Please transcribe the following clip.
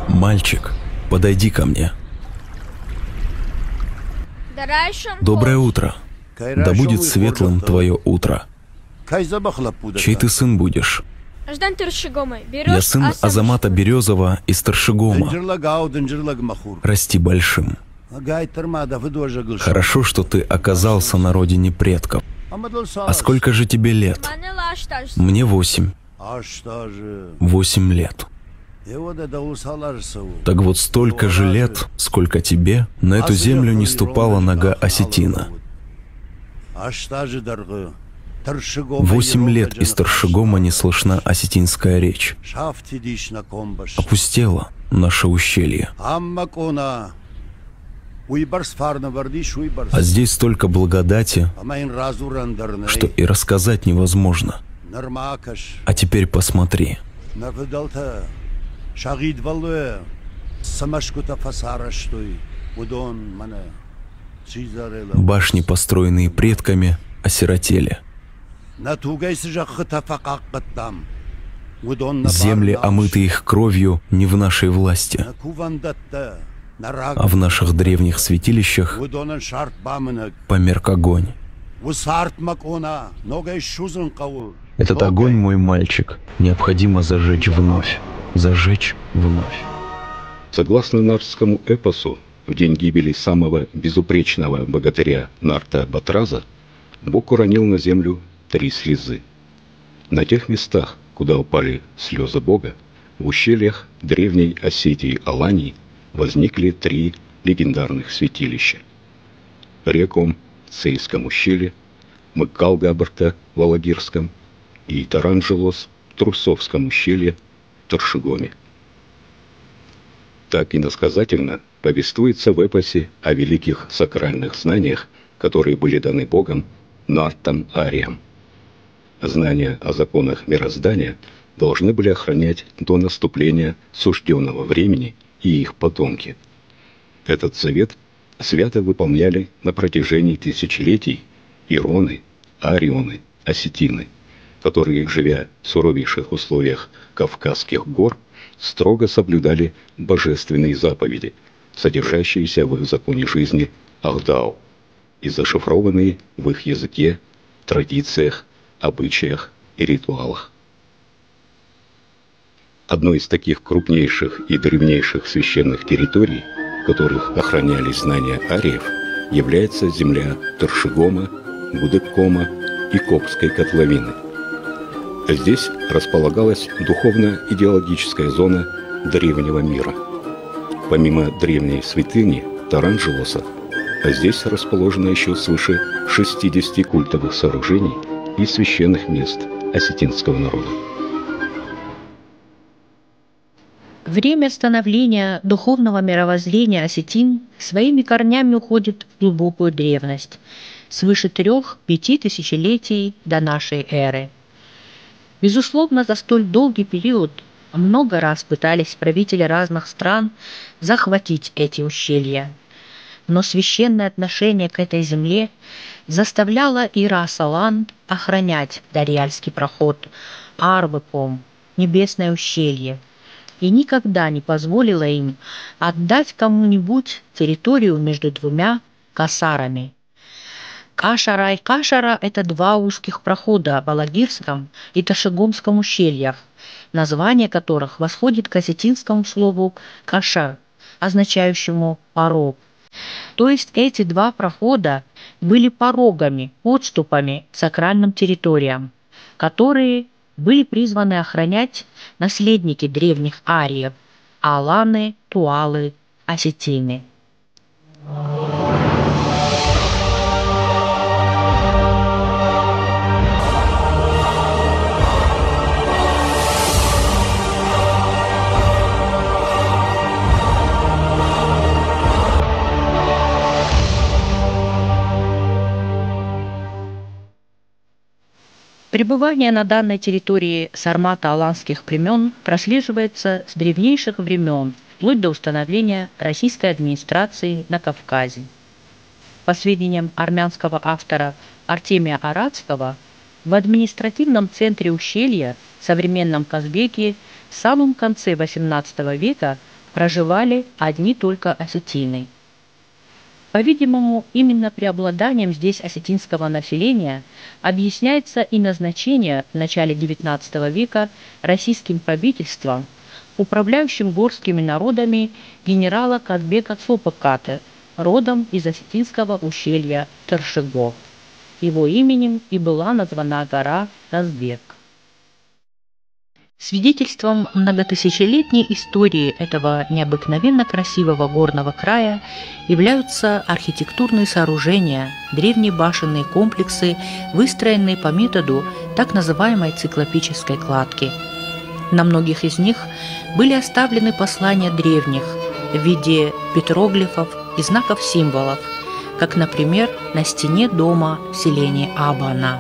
Мальчик, подойди ко мне. Доброе утро. Да будет светлым твое утро. Чей ты сын будешь? Я сын Азамата Березова из Торшегома. Расти большим. Хорошо, что ты оказался на родине предков. А сколько же тебе лет? Мне 8. 8 лет. Так вот, столько же лет, сколько тебе, на эту землю не ступала нога осетина. 8 лет из Торшегома не слышна осетинская речь. Опустело наше ущелье. А здесь столько благодати, что и рассказать невозможно. А теперь посмотри. Башни, построенные предками, осиротели. Земли, омытые их кровью, не в нашей власти, а в наших древних святилищах померк огонь. Этот огонь, мой мальчик, необходимо зажечь вновь. Зажечь вновь. Согласно нартскому эпосу, в день гибели самого безупречного богатыря Нарта Батраза, Бог уронил на землю 3 слезы. На тех местах, куда упали слезы Бога, в ущельях древней Осетии Алании возникли 3 легендарных святилища. Реком в Цейском ущелье, Мыкалгабарта в Алагирском и Таранжелос в Трусовском ущелье в Торшегоме. Так иносказательно повествуется в эпосе о великих сакральных знаниях, которые были даны Богом Нартом Ариям. Знания о законах мироздания должны были охранять до наступления сужденного времени и их потомки. Этот завет свято выполняли на протяжении тысячелетий ироны, арионы, осетины, которые, живя в суровейших условиях Кавказских гор, строго соблюдали божественные заповеди, содержащиеся в их законе жизни Ахдау и зашифрованные в их языке, традициях, обычаях и ритуалах. Одной из таких крупнейших и древнейших священных территорий, в которых охранялись знания ариев, является земля Торшегома, Гудыккома и Копской котловины. Здесь располагалась духовно-идеологическая зона древнего мира. Помимо древней святыни Таранжелоса, здесь расположено еще свыше 60 культовых сооружений и священных мест осетинского народа. Время становления духовного мировоззрения осетин своими корнями уходит в глубокую древность, свыше 3-5 тысячелетий до нашей эры. Безусловно, за столь долгий период много раз пытались правители разных стран захватить эти ущелья. Но священное отношение к этой земле заставляло Ира-Салан охранять Дарьяльский проход, Арвыком, Небесное ущелье, и никогда не позволила им отдать кому-нибудь территорию между 2 касарами. Кашара и Кашара – это 2 узких прохода в Алагирском и Ташегомском ущельях, название которых восходит к осетинскому слову «кашар», означающему «порог». То есть эти 2 прохода были порогами, подступами к сакральным территориям, которые были призваны охранять наследники древних ариев – аланы, туалы, осетины. Пребывание на данной территории сармато-аланских племен прослеживается с древнейших времен, вплоть до установления российской администрации на Кавказе. По сведениям армянского автора Артемия Арадского, В административном центре ущелья, современном Казбеке, в самом конце XVIII века проживали одни только осетины. По-видимому, именно преобладанием здесь осетинского населения объясняется и назначение в начале XIX века российским правительством, управляющим горскими народами генерала Казбека Цопыкаты, родом из осетинского ущелья Тыршего. Его именем и была названа гора Казбек. Свидетельством многотысячелетней истории этого необыкновенно красивого горного края являются архитектурные сооружения, древние башенные комплексы, выстроенные по методу так называемой циклопической кладки. На многих из них были оставлены послания древних в виде петроглифов и знаков-символов, как, например, на стене дома в селении Абана.